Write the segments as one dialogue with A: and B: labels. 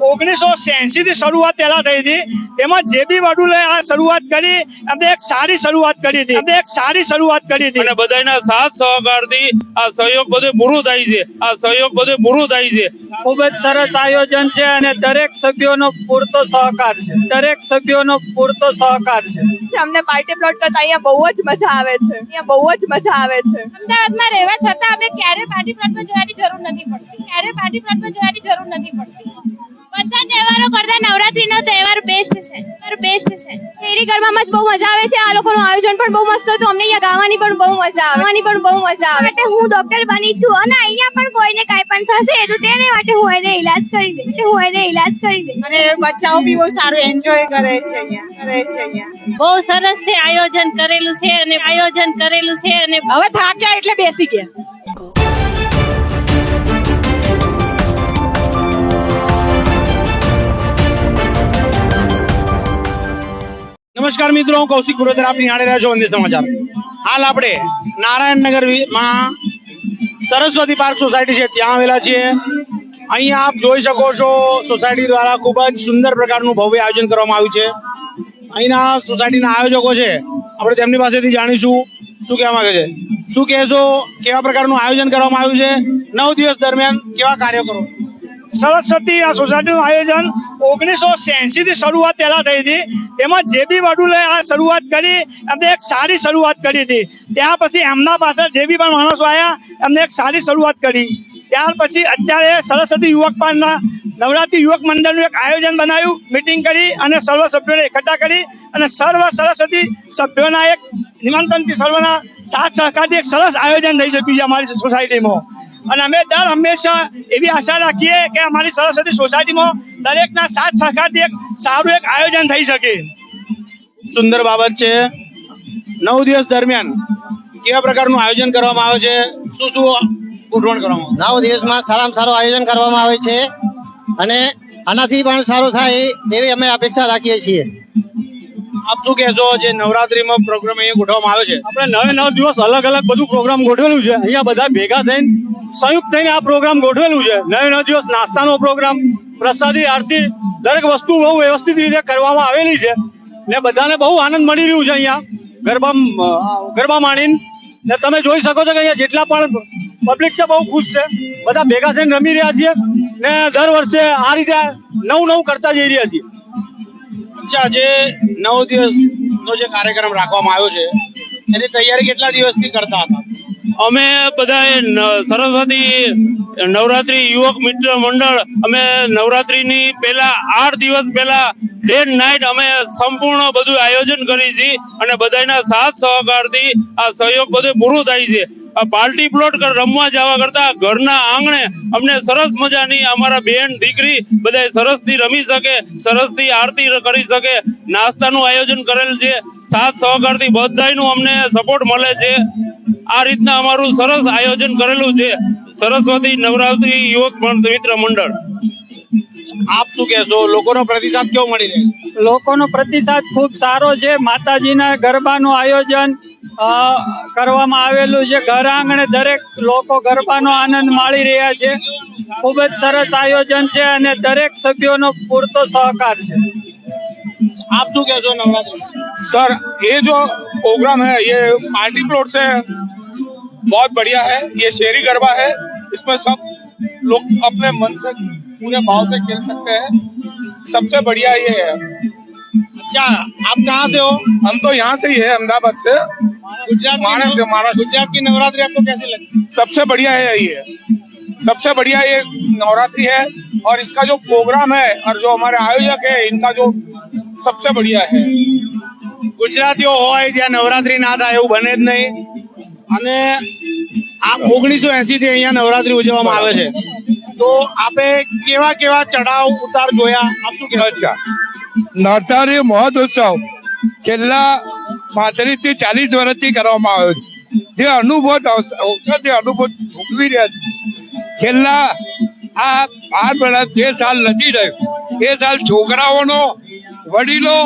A: 1986 થી શરૂઆત પહેલા થઈ હતી. તેમાં જેબી વડુલે આ શરૂઆત કરી અને એક સારી શરૂઆત કરી હતી અને
B: બધાના સાથ સહકારથી આ સહયોગ બધું પૂરું થાય છે.
C: ખૂબ જ સરસ આયોજન છે અને દરેક સભ્યોનો પૂરતો સહકાર છે.
D: અમને પાર્ટી પ્લોટ કરતા અહીંયા બહુ જ મજા આવે છે. અમદાવાદમાં રહેવા છતાં અમે ક્યારે પાર્ટી પ્લોટમાં જવાની જરૂર નથી પડતી. બધા તહેવારો કરતા નવરાત્રીનો તહેવાર બેસ્ટ છે. શેરી ગરબામાં જ બહુ મજા આવે છે. આ લોકોનું આયોજન પણ બહુ મસ્ત હતું. અમને અહીંયા ગાવાની પણ બહુ મજા આવે. હું ડોક્ટર બની છું અને અહીંયા પણ કોઈને કાંઈ પણ થશે તો તેને માટે હું એને ઈલાજ કરી દઈશ.
E: અને બચ્ચાઓ બી બહુ સારું એન્જોય કરે છે અહીંયા.
F: બહુ સરસ છે આયોજન કરેલું છે અને
E: હવે થાક જાય એટલે બેસી ગયા.
A: નમસ્કાર મિત્રો, હું કૌશિક પુરોહિત, આપ નિહાળી રહ્યા છો વંદે સમાચાર. હાલ આપણે નારાયણનગર માં સરસ્વતી પાર્ક સોસાયટી છે ત્યાં આવેલા છીએ. અહીંયા આપ જોઈ શકો છો સોસાયટી દ્વારા ખૂબ જ સુંદર પ્રકારનું ભવ્ય આયોજન કરવામાં આવ્યું છે. અહીંના સોસાયટીના આયોજકો છે, આપણે તેમની પાસેથી જાણીશું શું કહેવા માંગે છે. શું કહેશો, કેવા પ્રકારનું આયોજન કરવામાં આવ્યું છે, 9 દિવસ દરમિયાન કેવા કાર્યક્રમો? સરસ્વતી આ સોસાયટીનું આયોજન 1986 થી શરૂઆત પહેલા થઈ હતી. તેમાં જેબી વડુલે આ શરૂઆત કરી અને એક સારી શરૂઆત કરી હતી. ત્યાર પછી એમના પાછળ જેબી પણ માણસો આવ્યા, એમને એક સારી શરૂઆત કરી. ત્યાર પછી અત્યારે સરસ્વતી યુવક પાંડના નવરાત્રી યુવક મંડળનું એક આયોજન બનાવ્યું, મિટિંગ કરી અને સર્વ સભ્યોને એકઠા કરી અને સર્વ સરસ્વતી સભ્યોના એક નિમંત્રણથી સર્વના સાથ સહકારથી એક સરસ આયોજન થઈ શક્યું છે અમારી સોસાયટીમાં. અને અમે દર હંમેશા એવી આશા રાખીએ કે અમારી સરસ્વતી સોસાયટીમાં દરેકના સાથ સહકારથી એક સારું એક આયોજન થઈ શકે. સુંદર બાબત છે. 9 દિવસ દરમિયાન કેવા પ્રકારનું આયોજન કરવામાં આવે છે, શું ગોઠવણ કરવામાં આવે?
G: 9 દિવસમાં સારામાં સારું આયોજન કરવામાં આવે છે અને આનાથી પણ સારું થાય એવી અમે અપેક્ષા રાખીએ છીએ.
A: આપ શું કહેશો, જે નવરાત્રીમાં પ્રોગ્રામ અહીંયા ગોઠવવામાં આવે છે? આપણે 9 દિવસ અલગ બધું પ્રોગ્રામ ગોઠવેલું છે. અહીંયા બધા ભેગા થઈને સંયુક્ત થઈને આ પ્રોગ્રામ ગોઠવેલું છે. 9 દિવસ નાસ્તાનો પ્રોગ્રામ, પ્રસાદી, આરતી, દરેક વસ્તુ બહુ વ્યવસ્થિત રીતે કરવામાં આવેલી છે ને બધાને બહુ આનંદ મળી રહ્યું છે. અહીંયા ગરબા માણીને ને તમે જોઈ શકો છો કે અહીંયા જેટલા પણ પબ્લિક છે બહુ ખુશ છે. બધા ભેગા થઈને રમી રહ્યા છીએ ને દર વર્ષે આ રીતે નવું કરતા જઈ રહ્યા છીએ. આજે 9 દિવસનો જે કાર્યક્રમ રાખવામાં આવ્યો છે એની તૈયારી કેટલા દિવસથી કરતા હતા?
B: અમે બધા સરસ્વતી નવરાત્રી યુવક મિત્ર મંડળ અમે નવરાત્રીની પહેલા 8 દિવસ પહેલા ડે એન્ડ નાઇટ અમે સંપૂર્ણ બધું આયોજન કરી છે અને બધાના સાથ સહકારથી આ સહયોગ બધું પૂરું થાય છે. આ પાર્ટી પ્લોટ રમવા જવા કરતા ઘરના આંગણે અમને સરસ મજાની અમારા બેન દીકરી બધા સરસથી રમી શકે, સરસથી આરતી કરી શકે, નાસ્તાનું આયોજન કરેલ છે. સાથ સહકારથી બધાયનું અમને સપોર્ટ મળે છે. આ રીતના અમારું સરસ આયોજન કરેલું છે સરસ્વતી નવરાત્રી યુવક મિત્ર મંડળ.
A: આપ શું કહેશો, લોકોનો પ્રતિસાદ કેવો મળી રહ્યો?
C: લોકોનો પ્રતિસાદ ખૂબ સારો છે. માતાજીના ગરબાનું આયોજન કરવામાં આવેલું છે. ઘર આંગણે દરેક લોકો ગરબાનો આનંદ માણી રહ્યા છે. ખૂબ જ સરસ આયોજન છે અને દરેક સભ્યોનો પૂરતો સહકાર છે.
A: आप શું કહેશો नवरात्रि? सर ये जो प्रोग्राम है ये पार्टी प्लॉट से बहुत बढ़िया है. ये शहरी गरबा है, इसमें सब लोग अपने मन से पूरे भाव से खेल सकते हैं. सबसे बढ़िया ये है. अच्छा, आप कहाँ से हो? हम तो यहाँ से ही है, अहमदाबाद से. महाराष्ट्र. गुजरात की नवरात्रि आपको कैसी लगी? सबसे बढ़िया है ये. सबसे बढ़िया ये नवरात्रि है और इसका जो प्रोग्राम है और जो हमारे आयोजक है इनका जो सबसे बढ़िया है. ગુજરાતીઓ હોય ત્યાં નવરાત્રી ના થાય એવું બને જ નહીં. અને આ 1980 થી અહીંયા નવરાત્રી ઉજવવામાં આવે છે, તો આપે કેવા ચઢાવ ઉતાર જોયા, આપ શું કહેવા?
H: નવરાત્રી મહોત્સવ છેલ્લા 35 થી 40 વર્ષથી કરવામાં આવ્યો છે. જે અનુભવ ભોગવી રહ્યા છે છેલ્લા આ 12 વર્ષ, જે સાલ નથી રહ્યું એ સાલ છોકરાઓનો, વડીલો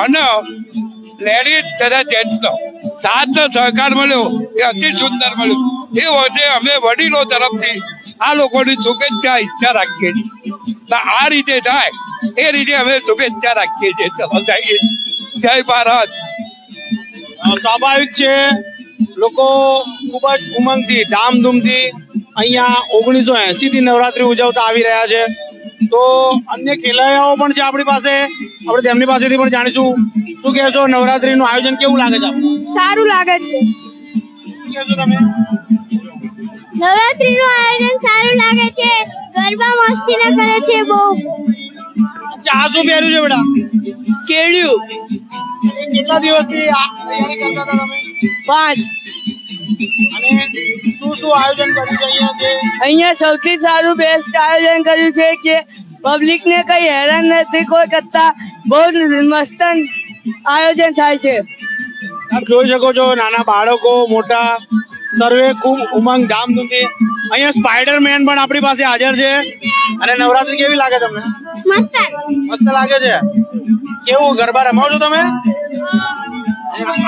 H: અને લેડીઝ તથા જેન્ટ્સનો સાથ સહકાર મળ્યો એ અતિ સુંદર મળ્યો. એ વખતે અમે વડીલો તરફથી આ લોકોની શુભેચ્છા ઈચ્છા રાખીએ છીએ. તો આ રીતે થાય એ રીતે અમે શુભેચ્છા રાખીએ છીએ. ચલો જઈએ. જય ભારત.
A: સ્વાભાવિક છે લોકો ખૂબ જ ઉમંગથી ધામધૂમથી અહીંયા 1980 થી નવરાત્રી ઉજવતા આવી રહ્યા છે. તો અન્ય ખેલૈયાઓ પણ છે આપણી પાસે, આપણે તેમની પાસેથી પણ જાણીશું. શું કહેશો, નવરાત્રીનું આયોજન કેવું લાગે છે આપને?
D: સારું લાગે છે.
A: શું કહેશો તમે?
D: નવરાત્રીનું આયોજન સારું લાગે છે. ગરબા મસ્તી ના કરે છે બહુ.
A: અચ્છા, આ શું પહેર્યું છે બેટા?
C: કેળ્યું
A: અને કેટલા દિવસથી આ તૈયારી કરતા હતા તમે?
C: 5
A: અને શું શું આયોજન કર્યું છે અહીંયા છે?
C: અહીંયા સૌથી સારું બેસ્ટ આયોજન કર્યું છે કે પબ્લિક ને કઈ હેરાન નથી કોઈ કરતા. બહુ મસ્ત આયોજન થાય છે.
A: આપ જોઈ શકો છો નાના બાળકો મોટા સર્વે ખૂબ ઉમંગ ધામધૂમથી. અહીંયા સ્પાઈડરમેન પણ આપણી પાસે હાજર છે. અને નવરાત્રી કેવી લાગે તમને?
D: મસ્ત.
A: મસ્ત લાગે છે. કેવું ગરબા રમો છો તમે?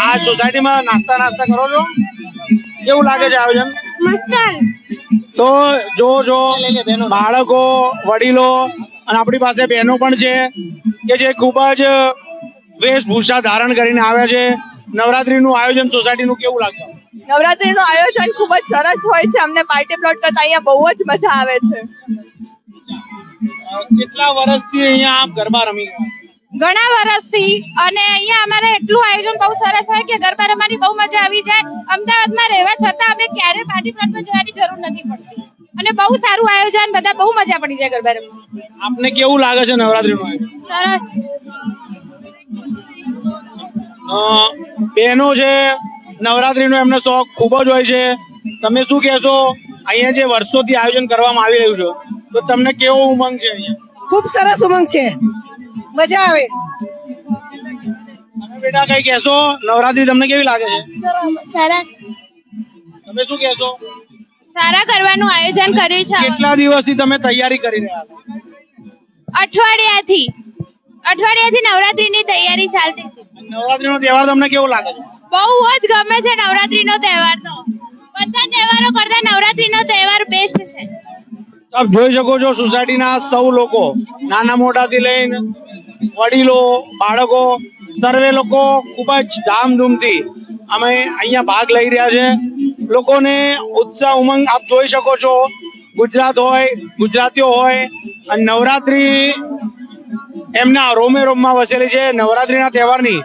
A: આ સોસાયટીમાં નાસ્તા કરો છો? કેવું લાગે છે આયોજન?
D: મસ્ત.
A: તો જો બાળકો વડીલો અને આપણી પાસે બહેનો પણ છે કે જે ખૂબ જ વેશભૂષા ધારણ કરીને આવ્યા છે. નવરાત્રીનું આયોજન સોસાયટીનું કેવું લાગ્યું?
E: નવરાત્રીનું આયોજન ખૂબ જ સરસ હોય છે. અમને પાર્ટી પ્લોટ કરતા અહીંયા બહુ જ મજા આવે છે.
A: કેટલા વર્ષથી અહીંયા આપ ગરબા રમી રહ્યા?
D: ઘણા વર્ષથી. અને અહીંયા અમારે એટલું આયોજન બહુ સરસ હોય કે ગરબા રમવાની બહુ મજા આવી જાય. અમદાવાદમાં રહેવા છતાં અમે ક્યારે પાર્ટી પ્લોટમાં જવાની જરૂર નથી પડતી. અને બહુ સારું આયોજન, બધા બહુ મજા પડી જાય ગરબા રમવા.
A: આપને કેવું લાગે છે નવરાત્રીનું આયોજન?
D: સરસ.
A: બહેનો છે, નવરાત્રીનો એમનો શોખ ખૂબ જ હોય છે. તમે શું કહેશો, અહીંયા જે વર્ષોથી આયોજન કરવામાં આવી રહ્યું છે તો તમને કેવો ઉમંગ છે અહીંયા?
E: ખૂબ સરસ ઉમંગ છે, મજા આવે.
A: તમે બેટા કઈ કહેશો, નવરાત્રી તમને કેવી લાગે છે?
D: સરસ.
A: તમે શું કહેશો?
D: સારા ગરબાનું આયોજન કર્યું છે.
A: કેટલા દિવસથી તમે તૈયારી કરી રહ્યા હતા?
D: અઠવાડિયાથી નવરાત્રીની તૈયારી ચાલતી હતી.
A: નવરાત્રીનો તહેવાર તમને કેવો લાગે છે?
D: બહુ જ ગમે છે નવરાત્રીનો તહેવાર. તો બધા તહેવારો કરતા નવરાત્રીનો તહેવાર બેસ્ટ છે.
A: આપ જોઈ શકો છો સોસાયટીના સૌ લોકો, નાના મોટાથી લઈને વડીલો બાળકો સર્વે લોકો ખૂબ જ ધામધૂમથી અમે અહીંયા ભાગ લઈ રહ્યા છે. લોકોને ઉત્સાહ ઉમંગ આપ જોઈ શકો છો. ગુજરાત હોય, ગુજરાતીઓ હોય, અને નવરાત્રી એમના રોમે રોમમાં વસેલી છે. નવરાત્રીના તહેવારની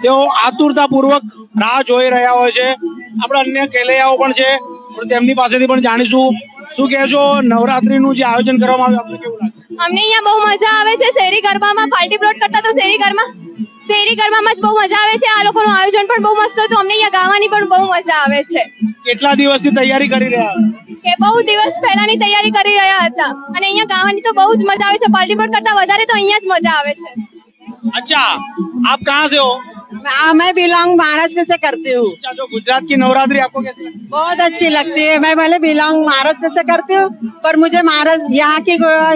A: તેઓ આતુરતાપૂર્વક રાહ જોઈ રહ્યા હોય છે. આપણે અન્ય ખેલૈયાઓ પણ છે, તેમની પાસેથી પણ જાણીશું. શું કહેશો, નવરાત્રીનું જે આયોજન કરવામાં આવ્યું આપને કેવું લાગે?
D: અમને અહીંયા બહુ મજા આવે છે. શેરી ગરબામાં પાર્ટી પ્લોટ કરતા તો શેરી ગરબામાં જ બહુ મજા આવે છે. આ લોકોનું આયોજન પણ બહુ મસ્ત હતું. અમને અહીંયા ગાવાની પણ બહુ મજા આવે છે.
A: કેટલા દિવસથી તૈયારી કરી રહ્યા?
D: કે બહુ દિવસ પહેલાની તૈયારી કરી રહ્યા હતા. અને અહીંયા ગાવાની તો બહુ જ મજા આવે છે. પાર્ટી પ્લોટ કરતા વધારે તો અહીંયા જ મજા આવે છે.
A: अच्छा, आप कहाँ से हो?
F: मैं बिलोंग महाराष्ट्र से करती हूँ।
A: अच्छा, जो गुजरात की नवरात्रि आपको कैसी लगती है?
F: बहुत अच्छी लगती है। मैं भले बिलोंग महाराष्ट्र से करती हूँ, पर मुझे महाराष्ट्र यहाँ की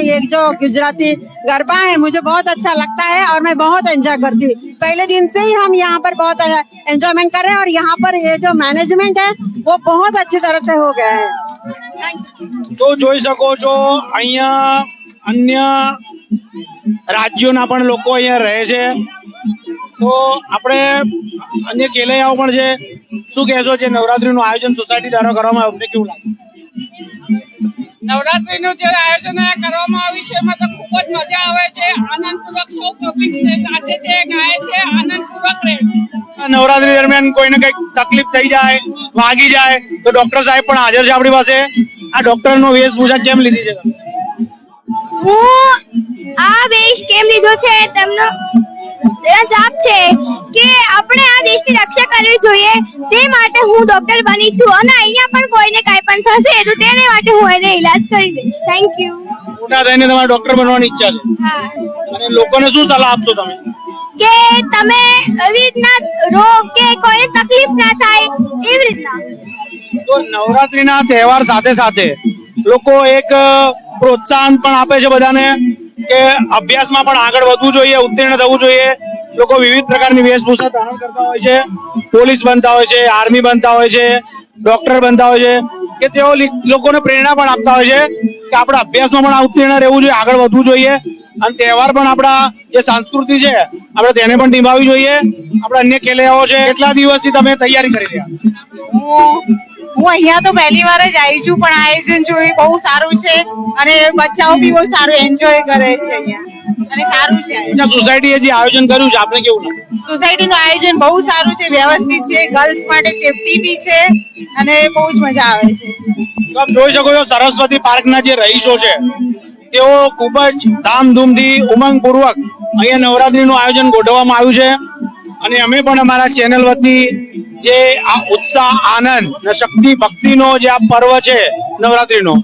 F: ये जो गुजराती गरबा है मुझे बहुत अच्छा लगता है और मैं बहुत एंजॉय करती हूँ। पहले दिन से ही हम यहाँ पर बहुत एंजॉयमेंट कर रहे हैं और यहाँ पर ये जो मैनेजमेंट है वो बहुत अच्छी तरह से हो गया है।
A: તો જોઈ શકો છો અહીંયા અન્ય રાજ્યોના પણ લોકો અહીંયા રહે છે. તો આપણે અન્ય ખેલૈયાઓ પણ છે. શું કહેશો, જે નવરાત્રીનું આયોજન સોસાયટી દ્વારા કરવામાં આવ્યું તમને કેવું લાગે?
C: નવરાત્રીનું જે આયોજન કરવામાં આવ્યું છે એમાં તો ખૂબ જ મજા આવે છે. આનંદપૂર્વક સૌ પબ્લિક નાચે છે, ગાય છે, આનંદપૂર્વક રહે છે.
A: નવરાત્રી દરમિયાન કોઈને કઈક તકલીફ થઈ જાય, વાગી જાય તો ડોક્ટર સાહેબ પણ હાજર છે આપણી પાસે. આ ડોક્ટરનો વેશભૂષા કેમ લીધી છે?
D: હું આ વેશ કેમ લીધો છે તેમનો જવાબ છે કે આપણે આ દેશની રક્ષા કરવી જોઈએ, તે માટે હું ડોક્ટર બની છું. અને અહીંયા પણ કોઈને કાંઈ પણ થશે તો તેને માટે હું એને ઈલાજ કરી દઈશ. Thank you.
A: મોટા થઈને તમારે ડોક્ટર બનવાની ઈચ્છા છે?
D: હા.
A: અને લોકોને શું સલાહ આપશો તમે?
D: કે તમે એવી રીતના રોગ કે કોઈને તકલીફ ના થાય એવી રીતના.
A: તો નવરાત્રીના તહેવાર સાથે સાથે લોકો એક પ્રોત્સાહન પણ આપે છે બધાને કે અભ્યાસમાં પણ આગળ વધવું જોઈએ, ઉત્તીર્ણ થવું જોઈએ. લોકો વિવિધ પ્રકારની વેશભૂષા ધારણ કરતા હોય છે. પોલીસ બનતા હોય છે, આર્મી બનતા હોય છે, ડોક્ટર બનતા હોય છે, કે તેઓ લોકોને પ્રેરણા પણ આપતા હોય છે કે આપણે અભ્યાસમાં પણ ઉત્તીર્ણ રહેવું જોઈએ, આગળ વધવું જોઈએ અને તહેવાર પણ આપણા જે સંસ્કૃતિ છે આપણે તેને પણ નિભાવવી જોઈએ. આપણા અન્ય ખેલૈયાઓ છે, કેટલા દિવસથી તમે તૈયારી કરી રહ્યા?
E: હું અહીંયા તો પહેલી વાર જ આવી છું, પણ આયોજન જોઈ બહુ સારું છે અને બચ્ચાઓ બી બહુ સારું એન્જોય કરે છે અહીંયા અને સારું છે.
A: સોસાયટીએ જે આયોજન કર્યું છે આપને કેવું લાગે?
E: સોસાયટીનું આયોજન બહુ સારું છે, વ્યવસ્થિત છે, ગર્લ્સ માટે સેફટી બી છે અને બહુ જ મજા આવે છે.
A: તો આપ જોઈ શકો છો સરસ્વતી પાર્કના જે રહીશો છે તેઓ ખૂબ જ ધામધૂમથી ઉમંગપૂર્વક અહીંયા નવરાત્રીનું આયોજન ગોઠવવામાં આવ્યું છે અને અમે પણ અમારા ચેનલ વતી જે આ ઉત્સાહ, આનંદ અને શક્તિ ભક્તિનો જે આ પર્વ છે નવરાત્રીનો,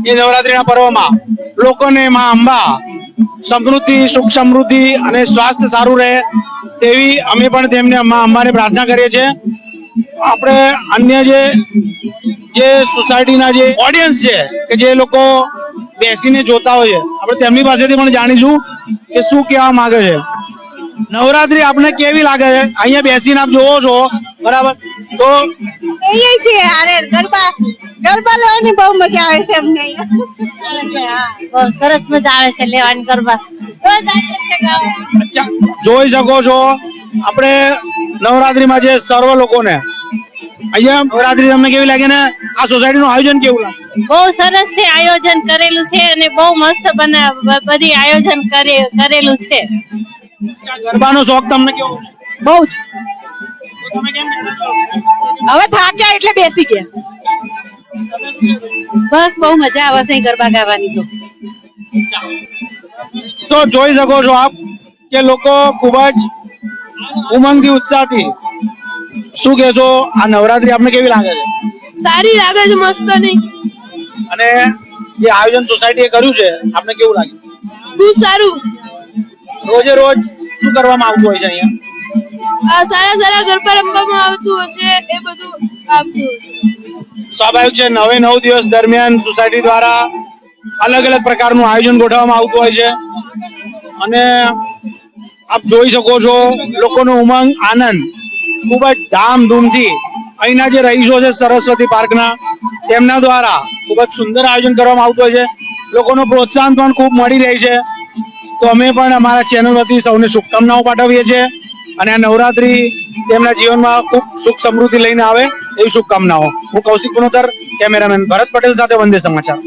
A: એ નવરાત્રીના પર્વમાં લોકોને માં અંબા સમૃદ્ધિ, સુખ સમૃદ્ધિ અને સ્વાસ્થ્ય સારું રહે તેવી અમે પણ તેમને માં અંબાને પ્રાર્થના કરીએ છીએ. આપણે અન્ય જે સોસાયટીના જે ઓડિયન્સ છે કે જે લોકો બેસીને જોતા હોય છે, આપણે તેમની પાસેથી પણ જાણીશું કે શું કહેવા માંગે છે. નવરાત્રી આપને કેવી લાગે છે? અહીંયા બેસીને આપ જોવો છો, બરાબર? તો
F: ये छे अरे गरबा गरबा लेવાની બહુ મજા આવે છે અમને. બહુ સરસ મજા આવે છે લેવાની ગરબા.
A: અચ્છા, જોઈ શકો છો આપણે નવરાત્રીમાં જે સર્વ લોકોને અહીંયા નવરાત્રી તમને કેવી લાગે ને આ સોસાયટીનું આયોજન કેવું લાગે?
F: બહુ સરસ છે આયોજન કરેલું છે અને બહુ મસ્ત બધી આયોજન કરેલું છે.
A: ગરબાનો શોખ તમને કેવો?
F: બહુ જ.
A: તમે કેમ બેઠા છો?
F: હવે થાક્યા એટલે બેસી ગયા. બસ બહુ મજા આવે છે ગરબા ગાવાની તો.
A: તો જોઈ શકો છો આપ કે લોકો ખૂબ જ ઉમંગથી, ઉત્સાહથી શું કહેશો આ નવરાત્રી આપને કેવી લાગે છે?
D: સારી લાગે છે, મસ્ત નહીં?
A: અને જે આયોજન સોસાયટીએ કર્યું છે આપને કેવું લાગે?
D: બહુ સારું.
A: રોજે રોજ શું કરવામાં આવતું હોય છે અહીંયા?
D: સારા ગરબા રમવામાં આવતું હશે, એ બધું આવતું હશે.
A: સ્વાભાવિક છે, 9 દિવસ દરમિયાન સોસાયટી દ્વારા અલગ અલગ પ્રકારનું આયોજન ગોઠવવામાં આવતું હોય છે અને આપ જોઈ શકો છો લોકોનો ઉમંગ, આનંદ ખૂબ જ ધામધૂમથી અહીંના જે રહીશો છે સરસ્વતી પાર્કના, તેમના દ્વારા ખૂબ જ સુંદર આયોજન કરવામાં આવતું હોય છે. લોકોનું પ્રોત્સાહન પણ ખૂબ મળી રહે છે. તો અમે પણ અમારા ચેનલ વતી સૌને શુભકામનાઓ પાઠવીએ છીએ અને આ નવરાત્રી તેમના જીવનમાં ખૂબ સુખ સમૃદ્ધિ લઈને આવે એવી શુભકામનાઓ. હું કૌશિક પુનોતર, કેમેરામેન ભરત પટેલ સાથે વંદે સમાચાર.